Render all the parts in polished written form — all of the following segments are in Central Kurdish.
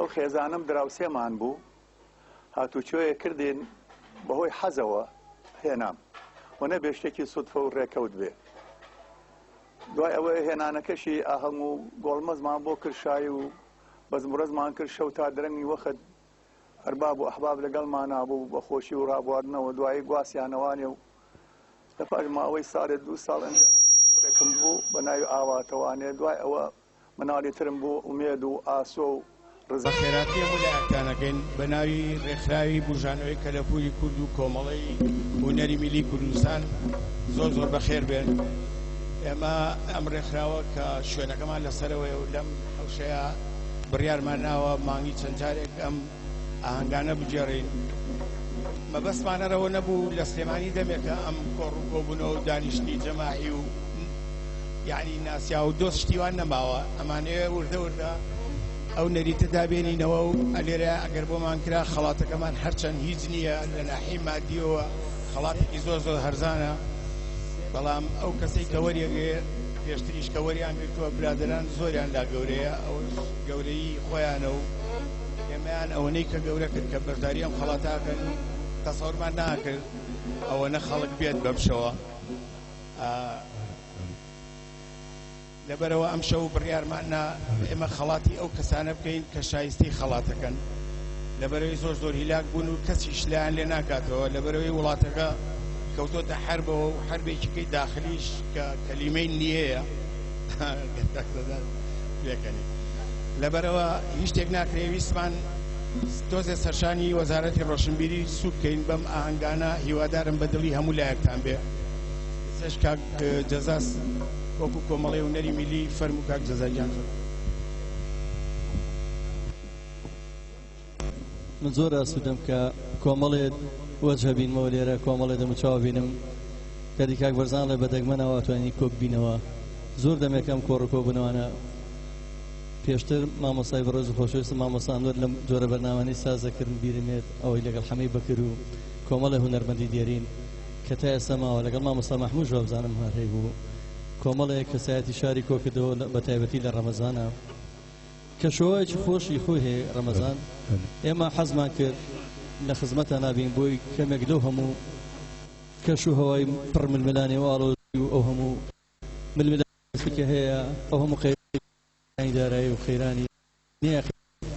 ئەو خێزانم دراوسێمان بوو هاتوچۆیە کردین بەهۆی حەزەوە هێنام و نەبێ شتێکی سودفە و ڕێکەوت بێ. دوای ئەوەی هێنانەکەشی ئاهەنگ و گۆڵمەزمان بۆ کرد شای و بەزمڕەزمان کرد شەو تا درەنگی وەخت ئەرباب و ئەحباب لەگەڵمانە بوو بە خۆشی و ڕابواردنەوە دوایی گواسیانەوانێ و لە پاش ماوەی ساڵێ 2 ساڵ ڕێکم بوو بە ناوی ئاواتەوانێ. دوای ئەوە مناڵی ترم بوو ئومێد و ئاسۆ و خێراتی هەموو لایەکانەکەین بە ناوی ڕێکخراوی بژانەوەی کەلەپوری کورد و کۆمەڵی هونەری میلی کوردستان زۆر بەخێر بێن. ئێمە ئەم ڕێکخراوە کە شوێنەکەمان لەسەرەوەی و لەم حوشەیە بڕیارمان ناوە مانگی چەند جارێک ئەم ئاهەنگانە بجێڕین. مەبەستمانەرەوە نەبوو لە سلێمانی دەمێکە ئەم کۆڕووکۆبوونەوە و دانیشتنی جەماعی و یعنی ناسیا و دۆست شتیوان نەماوە. ئەمانەیە وردە ئەو نەریتە دابێنینەوە و ئەلێرە ئەگەر بۆمان کرا خەڵاتەکەمان هەرچەند هیچ نییە لە ناحی مادیەوە خەڵاتێکی زۆر هەرزانە، بەڵام ئەو کەسەی کە وەریەگێ پێشتریش کە وەریان گرتووە برادران زۆریان لا گەورەیە، ئەو گەورەی خۆیانە و ئێمەیان ئەوەنەی کە گەورە کرد کە بەشداری ئەم خەڵاتاکەن تەسەوورمان ناکرد ئەوەنە خەڵک بێت بەمشەوە. لەبەرەوە ئەم شەو بڕیارمانە ئێمە خەڵاتی ئەو کەسانە بکەین کە شایستی خەڵاتەکەن، لەبەرەوەی زۆر هیلاک بوون و کەسیش لایەن لێ ناکاتەوە، لەبەرەوەی وڵاتەکە کەوتۆتە حربەوە و حربێکیکەی داخلیش کە کەلیمەی نیەیە لێکەنی. لەبەرەوە هیچ شتێک ناکرێ ویستمان تۆزێ سەرشانی وەزارەتی ڕۆشنبیری سوودکەین بەم ئاهەنگانە. هیوادارم بەدڵی هەموو لایەکتان بێ. سەش کاک جەزاس وەکو کۆمەڵی هونەری میلی فەرموو کاک جەزاجان. من زۆر ئاسوودەم کە کۆمەڵێت وەجهە بینمەوە لێرە، کۆمەڵێ دەموچاو بینم کەدی کاک بەرزان لە بەدەگمەنەوە توانی کۆک بینەوە. زۆر دەمێکم کۆڕکۆبوونەوەنە. پێشتر مامۆسای بەڕێز و خۆشەویستم مامۆسان زۆر لەم جۆرە بەرنامانەی سازەکردن بیرمێت ئەوەی لەگەڵ حەمەی بەکر و کۆمەڵی هونەرمەندی دێرین کە تا ئێستا ماوە لەگەڵ مامۆستا مەحموود ژوابزانم هەرهەی بوو. کۆمەڵێک کەسایەتی شاری کۆکردەوە بە تایبەتی لە ڕەمەزانە کە شۆوەیەکی خۆشی خۆی هەیە ڕەمەزان. ئێمە حەزمان کرد لە خزمەتە نابین بۆی کەمێک لەو هەموو کەش و هەوای پڕ ململانی و ئاڵۆزی و ئەو هەموو ململانێکی هەیە، ئەو هەموو خێرانی دارایی و خێرانی نییە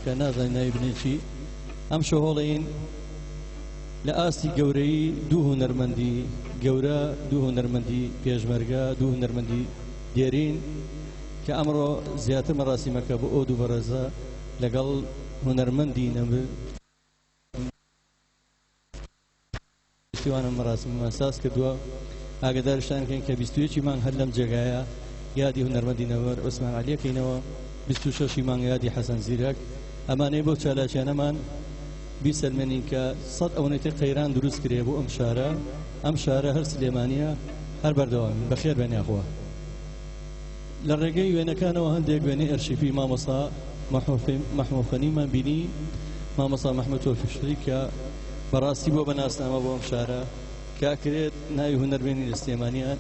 کە نازانین ناوی بنێکی. ئەم شەهۆڵەین لە ئاستی گەورەی دوو هونەرمەندی گەورە، دوو هونەرمەندی پێشمەرگە، دوو هونەرمەندی دێرین کە ئەمڕۆ زیاتر مەراسیمەکە بۆ ئەو دوو بەڕێزە لەگەڵ هونەرمەندی نەبر وانم مەراسیممان ساز کردووە. ئاگادارشتان کەین کە 21 مانگ هەر لەم جێگایە یادی هونەرمەندی نەوەر عوسمان عەلیەکەینەوە، 26 مانگ یادی حەسەن زیرەک. ئەمانەی بۆ چالاکیانەمان بیسەلمێنین کە 100 ئەوەنەی قەیران دروست کرێ بۆ ئەم شارە. ئەم شارە هەر سلێمانیە هەر بەردەوامی بەخێر بێنیاخوا. لە ڕێگەی وێنەکانەوە هەندێک وێنەی ئەرشیفی مامۆستا مەحموود فەنیمان بینی، مامۆستا مەحموود تۆفیقی کە بەڕاستی بۆ بەناسنامە بۆ ئەم شارە کاکرێت ناوی هونەرمێنی لە سلێمانیە،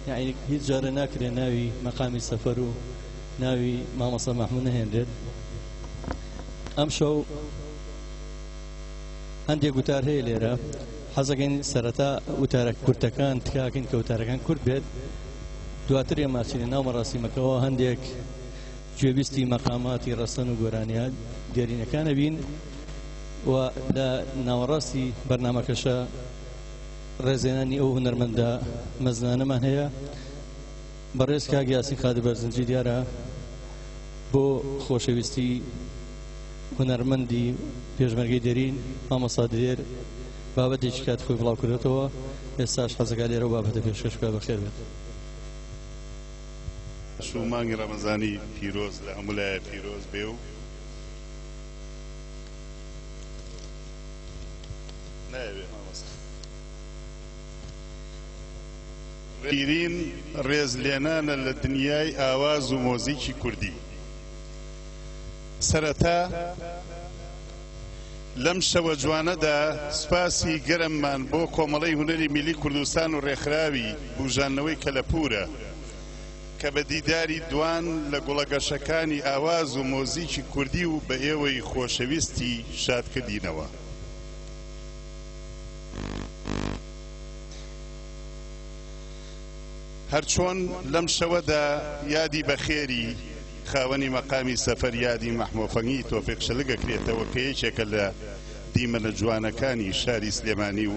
یعنی هیچ جارە ناکرێت ناوی مەقامی سەفەر و ناوی مامۆستا مەحموود نەهێنرێت. ئەم شەو هەندێک وتار هەیە لێرە، حەزەکەین سەرەتا وتارە کورتەکان تکاکەین کە وتارەکان کورت بێت، دواتر ئێماچینە ناو مەراسیمەکەەوە هەندێک گوێبیستی مەقاماتی ڕەسەن و گۆرانیان دیارینەکانە بین و لە ناوەڕاستی بەرنامەکەشە ڕێزێنانی ئەو هونەرمەندە مەزنانەمان هەیە. بەڕێز کاک یاسین خادر بەرزنجی دیارە بۆ خۆشەویستی هونەرمەندی پێشمەرگەی دێرین مامۆستا دێر بابەتێکی کات خۆی بڵاو کردێتەوە. ئێستاش حەزەکە لێرە و بابەتە پێشکەشکە بەخێر بێت. مانگی ڕەمەزانی پیرۆز لە هەموو لایە پیرۆز بێ و نایەوێ پیرین ڕێزلێنانە لە دنیای ئاواز و مۆزیکی کوردی. سەرەتا لەم شەوە جوانەدا سوپاسی گەرممان بۆ کۆمەڵەی هونەری میلی کوردستان و ڕێکخراوی بژانەوەی کەلەپورە کە بە دیداری دوان لە گوڵەگەشەکانی ئاواز و مۆزیکی کوردی و بە ئێوەی خۆشەویستی شادکردینەوە. هەرچۆن لەم شەوەدا یادی بەخێری خاوەنی مەقامی سەفەر یادی مەحموود تۆفیق شەلگەکرێتەوە کە یەکێکە لە دیمەنە جوانەکانی شاری سلێمانی و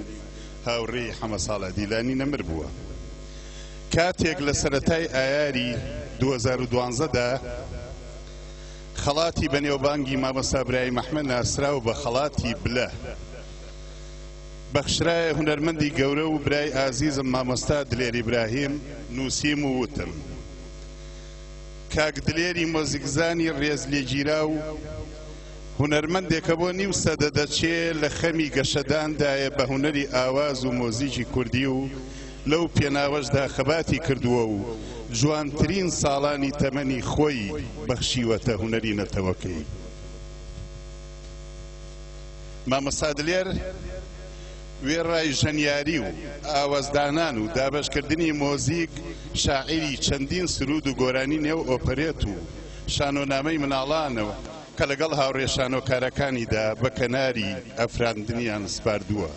هاوڕێی حەمە ساڵە دیلانی نەمر بووە. کاتێک لە سەرەتای ئایاری 2012دا خەڵاتی بەنێوبانگی مامۆستا برای محمد ناسراو بە خەڵاتی بلە بەخشرایە هونەرمەندی گەورە و برای ئازیزم مامۆستا دلێر ئیبراهیم نووسیم و وتم کاک دلێری مۆزیکزانی ڕێز لێگیرا و هونەرمەندێکە بۆ نیو سەدە دەچێت لە خەمی گەشەداندایە بە هونەری ئاواز و مۆزیکی کوردی و لەو پێناوەشدا خەباتی کردووە و جوانترین ساڵانی تەمەنی خۆی بەخشیوەتە هونەری نەتەوەکەی. مامۆستا دلێر وێڕای ژەنیاری و ئاوازدانان و دابەشکردنی مۆزیک شاعیری چەندین سرود و گۆرانی نێو ئۆپەرێت و شانۆنامەی مناڵانەوە کە لەگەڵ هاوڕێ شانۆکارەکانیدا بە کەناری ئەفراندنیان سپاردووە.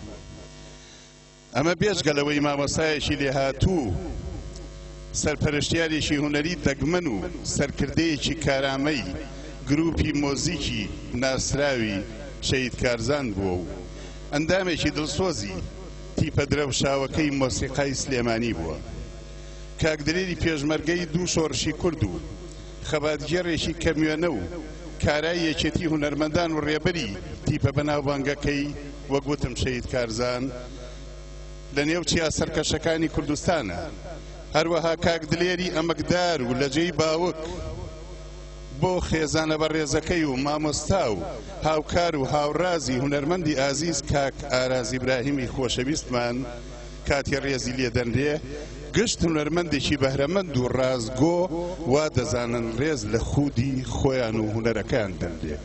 ئەمە بێژگەلەوەی مامۆستایەکی لێهاتوو سەرپەرشتیارێکی هونەری دەگمەن و سەرکردەیەکی کارامەی گروپی مۆزیکی ناسراوی شەید کارزان بووە و ئەندامێکی دڵسۆزی تیپە درەوشاوەکەی مۆسیقای سلێمانی بووە. کاک دلێری پێشمەرگەی دوو شۆڕشی کورد و خەباتگێڕێکی کەمیێنە و کارای یەکێتی هونەرمەندان و ڕێبەری تیپە بەناوبانگەکەی وەگوتم شەید کارزان لە نێو چیا سەرکەشەکانی کوردستانە. هەروەها کاک دلێری ئەمەکدار و لەجێی باوک بۆ خێزانە بەڕێزەکەی و مامۆستا و هاوکار و هاوڕازی هونەرمەندی ئازیز کاک ئاراز ئیبراهیمی خۆشەویستمان کاتی ڕێزی لێدەنرێ گشت هونەرمەندێکی بەهرەمەند و ڕازگۆ وا دەزانن ڕێز لە خودی خۆیان و هونەرەکان دەنرێ.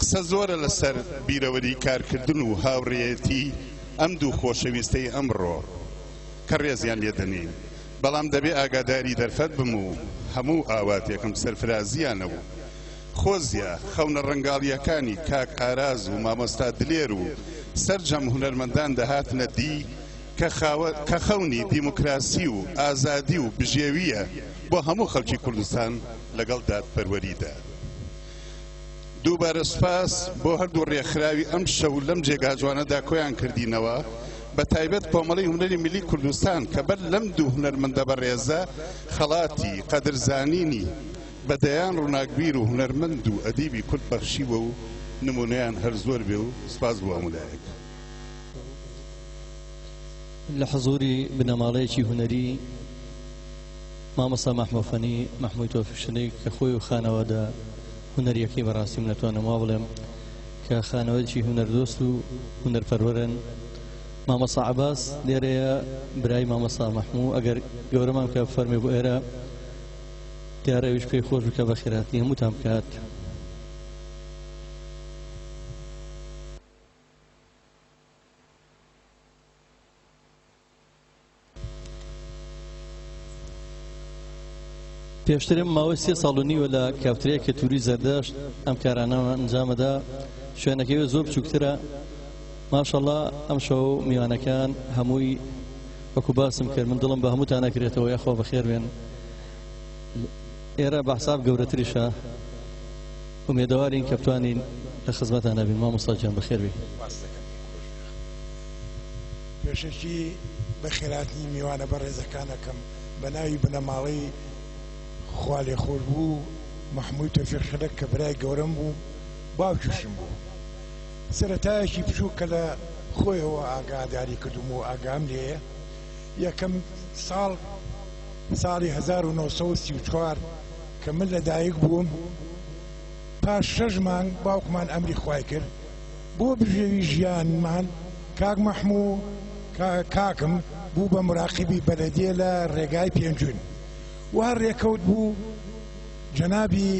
قسە زۆرە لەسەر بیرەوەری کارکردن و هاوڕێیەتی ئەم دوو خۆشەویستەی ئەمڕۆ کە ڕێزیان لێدەنین، بەڵام دەبێ ئاگاداری دەرفەت بم و هەموو ئاواتێکم سەرفرازیانەوە خۆزیە خەونە ڕەنگاڵیەکانی کاک ئاراز و مامۆستا دلێر و سەرجەم هونەرمەندان دەهاتنە دی کە خەونی دیموکراسی و ئازادی و بژێویە بۆ هەموو خەڵکی کوردستان لەگەڵ دادپەروەریدا. دووبارە سوپاس بۆ هەردوو ڕێکخراوی ئەم شەو لەم جێگا جوانەدا کۆیان کردینەوە، بە تایبەت کۆمەڵەی هونەری میلی کوردستان کە بەر لەم دوو هونەرمەندە بەڕێزە خەڵاتی قەدرزانینی بەدەیان ڕووناکبیر و هونەرمەند و ئەدیبی کورد بەخشیوە و نمونەیان هەر زۆر بێ و سوپاس بۆ هەمولایەک. لە حەزوری بنەماڵەیەکی هونەری مامۆستا مەحموود محموود تۆفیشنەی کە خۆی و خانەوەدا هونەریەکەی بەڕاستی من نەتوانم وا بڵێم کە خانەوەیەکی هونەردۆست و هونەرپەروەرن. مامۆستا عەباس لێرەیە برای مامۆستا مەحموود ئەگەر گەورەمان کە فەرمێ بۆ ئێرە دیارە ئەویش پێی خۆش بکە بە خێراتنی هەمووتان بکات. پێشترم ماوەی 3 ساڵ و نیوە لە کافترەیە کە تووری زەردەشت ئەم کارانەوە ئەنجامەدا. شوێنەکەی زۆر بچووکترە. ماشەڵڵا ئەم شەو میوانەکان هەمووی وەکو باسم کرد من دڵم بە هەمووتان نەکرێتەوە یاخوا بەخێر بێن. ئێرە بە حساب گەورەتریشە ومێدەوارین کە بتوانین لە خزمەتان نەبین. مامۆستا گیان بەخێر بێ. پێشەکی بە خێراتنی میوانە بەڕێزەکانەکەم بە ناوی بنەماڵەی خوا لێخۆش بوو محموود تۆفیقشەرە کە برای گەورەم بوو باوکیشم بوو. سەرەتایەکی بچوو کە لە خۆیەوە ئاگاداری کردم و ئاگام لێیە. یەکەم ساڵی 1934 کە من لەدایک بووم پاش 6 مانگ باوکمان ئەمری خوای کرد بۆ بژێوی ژیانمان کاک مەحموود کاکم بوو بە مراقبی بەلەدیە لە ڕێگای پێنجون و هەر ڕێکەوت بوو جەنابی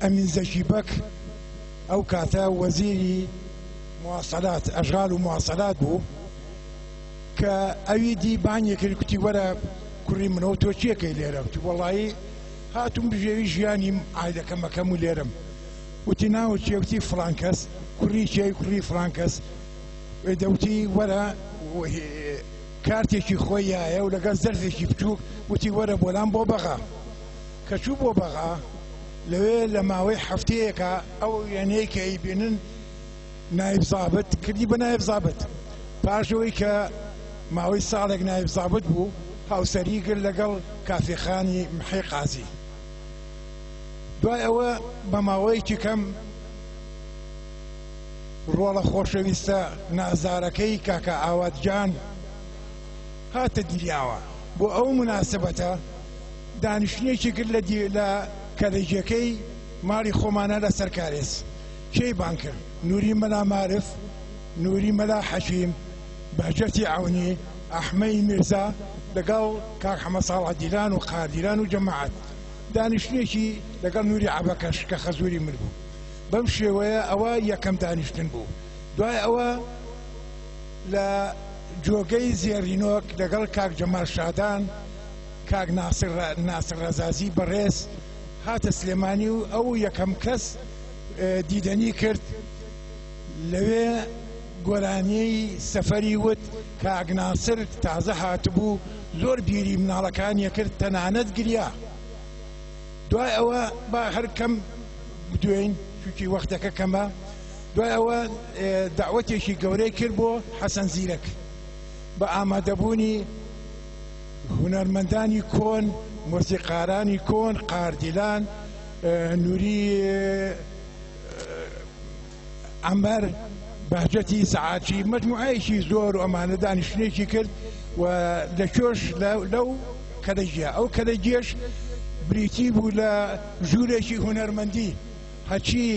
ئەمین زەکی بەک ئەو کاتە وەزیری مواصلات ئەژغال و مواصلات بوو کە ئەوی دی بانیە کرد کوتی وەرە کوڕی منەوە تۆ چیەکەی لێرە وتی وەڵایی هاتووم بژێوی ژیانی ئایدەکەمەکەم و لێرم. وتی ناوە چێوتی فڵان کەس کوڕی چێ کوڕی فڵان کەس دەوتی وەرە کارتێکی خۆیایە و لەگەڵ زەرفێکی بچووک وتی وەرە بۆلام بۆ بەغا. کە چوو بۆ بەغا لەوێ لە ماوەی هەفتەیەکە ئەو وێنەی کە ئەیبێنن نایب زابت کردی بە نایب زابت. پاشەوەی کە ماوەی ساڵێک نایب زابت بوو هاوسەری کرد لەگەڵ کافێخانی محی قازی. دوای ئەوە بە ماوەیەکی کەم ڕۆڵە خۆشەویستە نازارەکەی کاکە ئاواتجان هاتە دنیاوە. بۆ ئەو مناسبەتە دانیشتنێکی کرد لە کەلەجیەکەی ماڵی خۆمانە لە سەرکارێز کێی بان کرد. نووری مەلا مارف، نووری مەلا حەکیم، بەهجەتی عەونی، ئەحمەی میرزا لەگەڵ کاک حەمەد ساڵح دیلان و قادیران و جەماعەت دانیشتنێکی لەگەڵ نووری عەبەکەش کە خەزووری من بوو. بەم شێوەیە ئەوە یەکەم دانیشتن بوو. دوای ئەوە لە جۆگەی زێڕینۆک لەگەڵ کاک جەمال شادان، کاک ناسر ڕەزازی بەڕێز هاتە سلێمانی و ئەو یەکەم کەس دیدەنی کرد. لەوێ گۆرانیەی سەفەری وت کاک ناسر تازە هاتبوو زۆر بیری مناڵەکانیە کرد تەنانەت گریا. دوای ئەوە با هەر کەم بدوێن چونکی وەختەکە کەمە. دوای ئەوە داوەتێکی گەورەی کرد بۆ حەسەن زیرەک بە ئامادەبوونی هونەرمەندانی کۆن، مۆسیقارانی کۆن، قاردیلان، نووری عەمەر، بەهجەتی سەعاچی، مەجموعەیەکی زۆر و ئەمانە دانیشتنێکی کرد و لەکوێش لەو کەلەجیە. ئەو کەلەجیەش بریتی بوو لە ژوورێکی هونەرمەندی، هەچی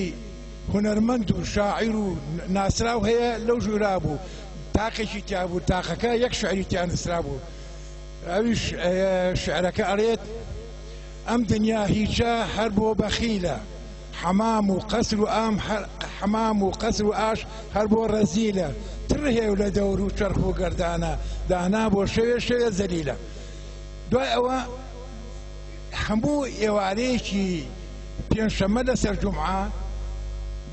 هونەرمەند و شاعیر و ناسراو هەیە لەو ژوورا بوو. تاقێکی تیا بوو، تاقەکە یەک شعری تیان نووسرا بوو. ئەویش شعرەکە ئەڵێت: ئەم دنیا هیچە هەر بۆ بەخیلە، حەمام و قەسر و حەمام و قەسر و ئاش هەر بۆ ڕەزیلە، تر هێو لە دەور و چەرخ و گەردانە، دانا بۆ شەوێ زەلیلە. دوای ئەوە هەموو ئێوارەیەکی پێنجشەممە لەسەر جومعە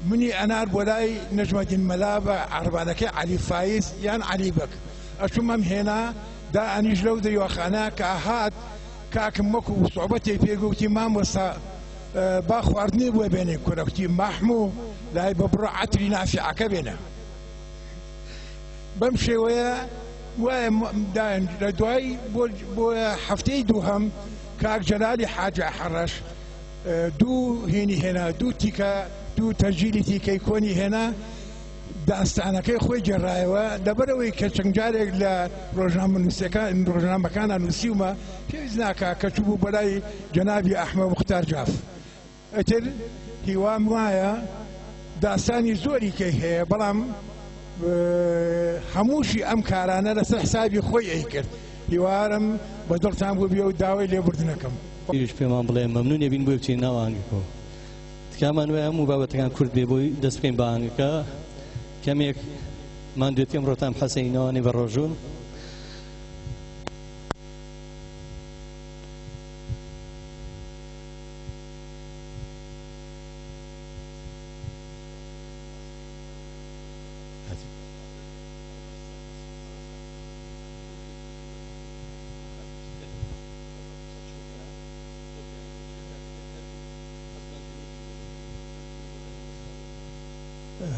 منی ئەنار بۆ لای نەجمەدین مەلا بە عەربانەکەی عەلی فایز یان عەلی بەک ئەچوومەم هێنا دا ئەنیش لەو دەریواخانە کە هات کاکم وەکو سوحبەتێک پێگوتی مامۆستا با خواردنی بۆ بێنێ کورەکتی مەحموو لای بە بڕۆ عەتری نافیعەکە بێنە. بەم شێوەیە وایە لە دوای بۆ هەفتەی دووهەم کاک جەلالی حاجە حەڕەش دوو هێنی هێنا، دوو تەرجیلی تیکەی کۆنی هێنا، داستانەکەی خۆی گێڕایەوە. لەبەرەوەی کە چەند جارێک لە ڕۆژنامەکانە نووسیومە پێویست ناکا کە چوو بوو بەلای جەنابی ئەحمەد موختار جاف. ئەتر هیوام وایە داستانی زۆری کەی هەیە، بەڵام هەمووشی ئەم کارانە لەسەر حسابی خۆی ئەی کرد. هیوارم بە دڵتان بوو بێ و داوای لێبوردنەکەم. پیرش پێمان بڵێ مەمنونێ بین بۆی بچین ناو ئاهەنگەکەوە. تکامان وایە هەموو بابەتەکان کورد بێ بۆی دەست بکەین بە ئاهەنگەکە. کەمێک ماندوێتی ئەمڕۆتان حەسەینەوانی بە ڕۆژوون.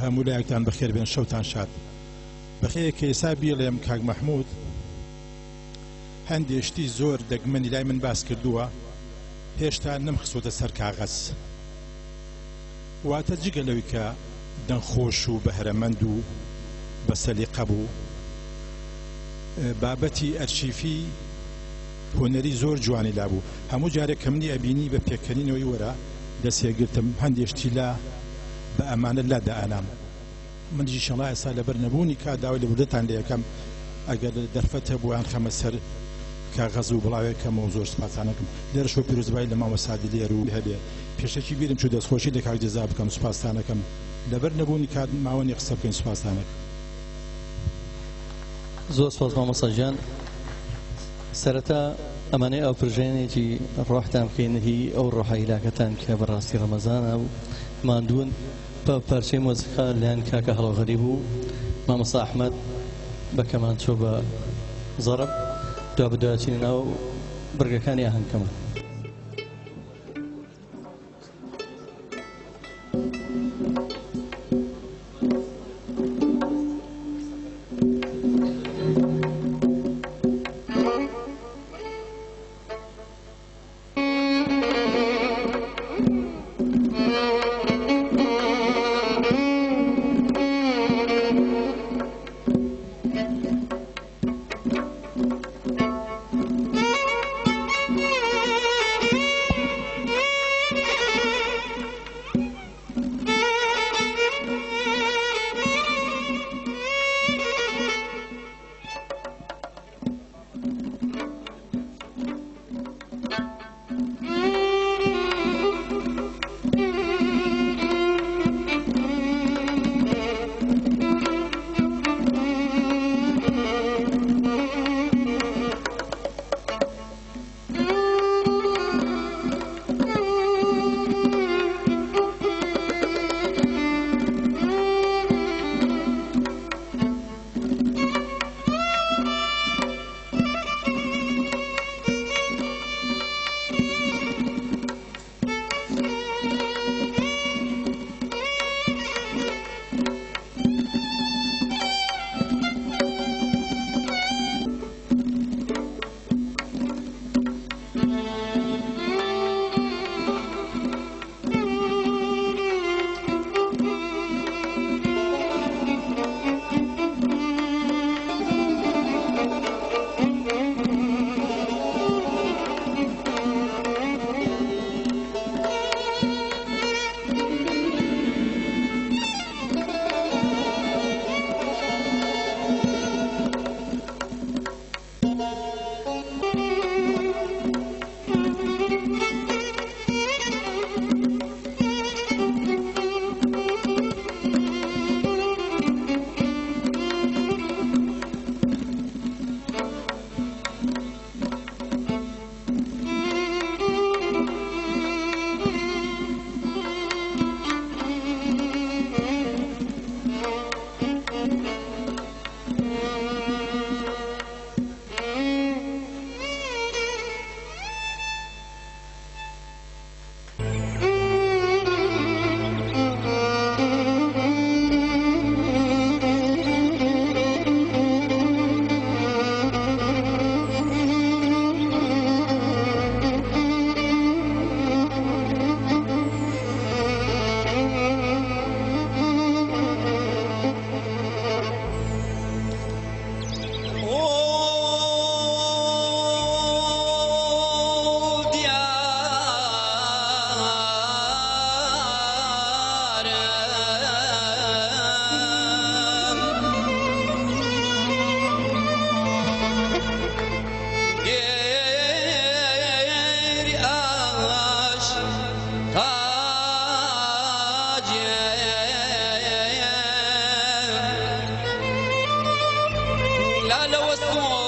هەموو لایەکتان بەخێر بێن، شەوتان شاد. بەخێر کە ئێستا بیڵێم کاک مەحموود هەندێشتی زۆر دەگمەنی لای من باس کردووە، هێشتا نەمخسۆتە سەر کاغەز. واتە جگەلەوەی کە دەنخۆش و بەهرەمەند و بە سەلیقە بوو، بابەتی ئەرشیفی هۆنەری زۆر جوانی لابوو. هەموو جارێک کە منی ئەبینی بە پێکەنینەوەی وەرە دەسێگرتم هەندێشتی لا بە ئەمانە لا دائانام. منجی شەڵا ئێستا لەبەر نەبوونی کا داوای لەبوردەتان لێ یەکەم ئەگەر دەرفەتە بۆیان خەمە سەر کاغەز و بڵاوێکەمەوە زۆر سوپاسانەکەم. لێرەشەوە پیرۆزبایی لە مامۆسادی لێر و هەبێ پێشەکی بیرم چوو دەستخۆشی لە کاک جەزا بکەم سوپاسانەکەم لەبەر نەبوونی کات ماوەنی قسە بکەین سوپاسانەکە. زۆر سپاس مامۆستا گیان. سەرەتا ئەمانەی ئەو پرژێنێکی ڕۆحتان بکەینەهی ئەو ڕۆحایلاکەتان کە بەڕاستی ڕەمەزانە و ماندوون بە پارچەی مۆزیقا لایەن کاکە هەڵەوغەری بوو. مامۆستا ئەحمەد بە کەمانچۆ بە زەڕب دوا بدواچینە ناو بڕگەکانی ئاهەنگەکەمان. لا لو صوتنا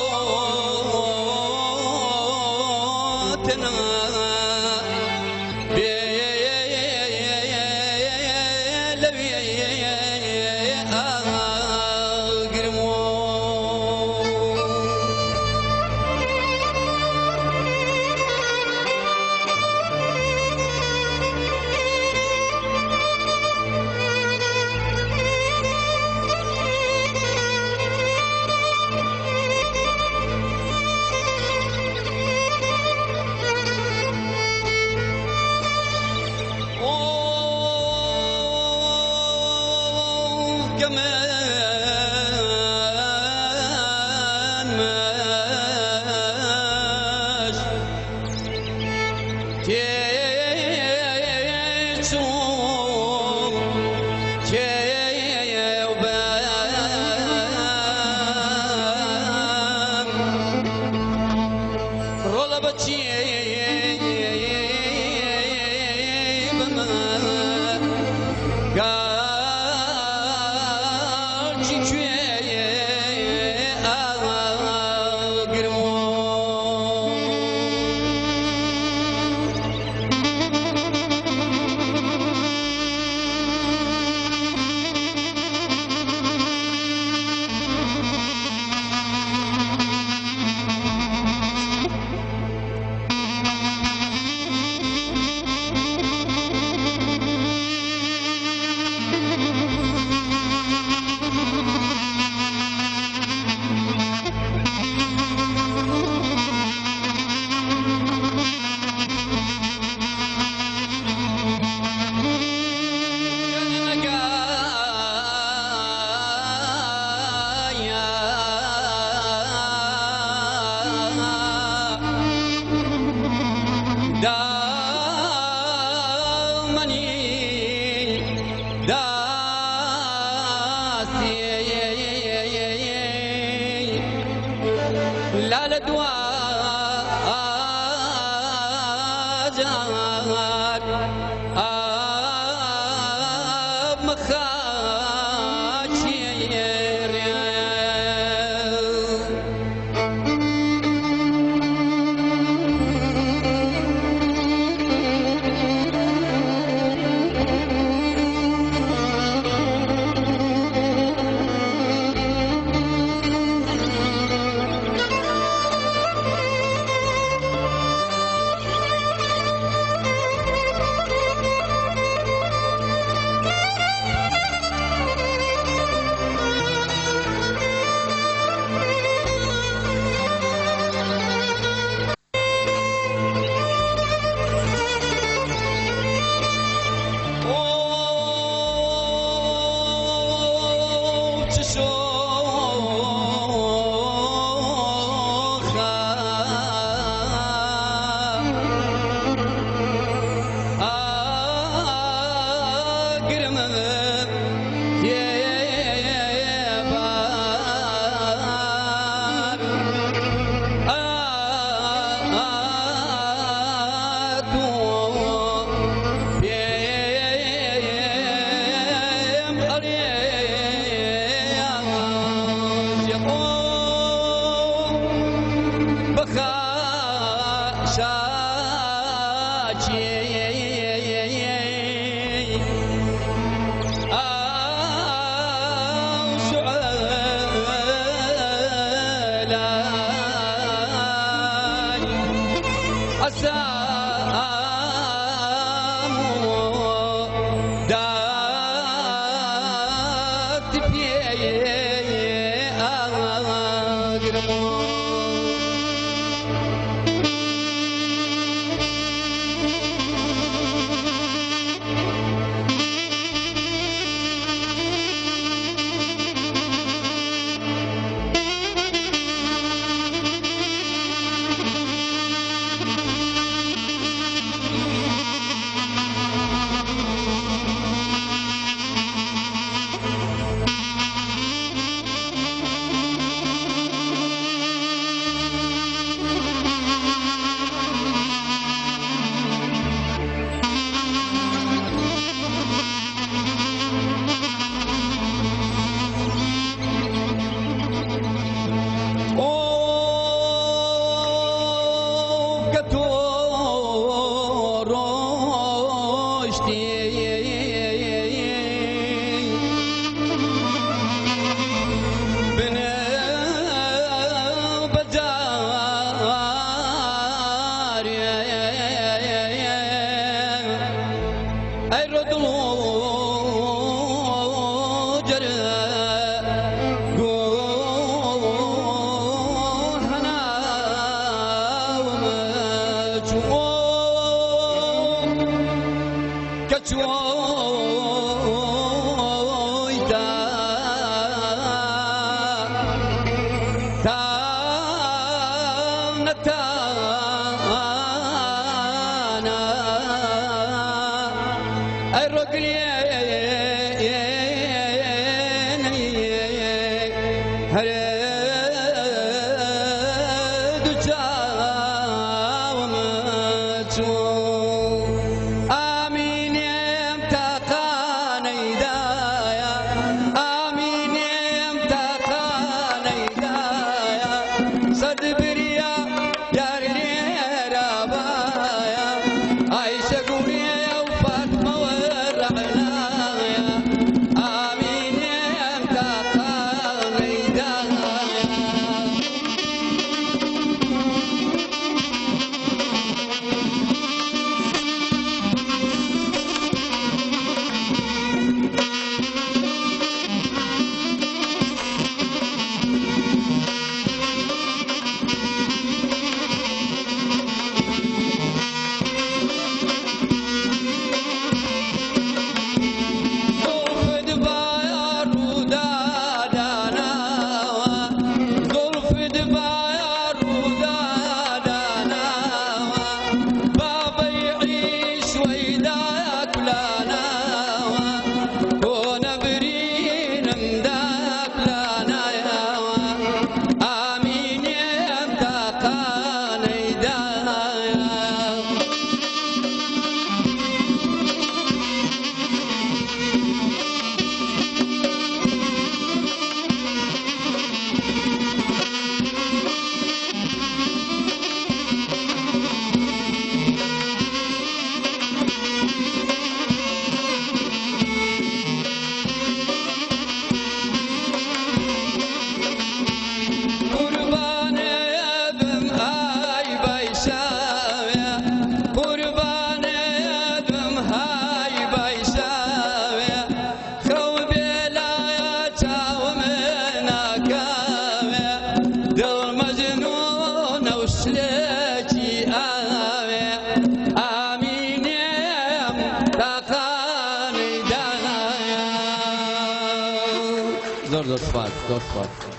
زۆر سپاس.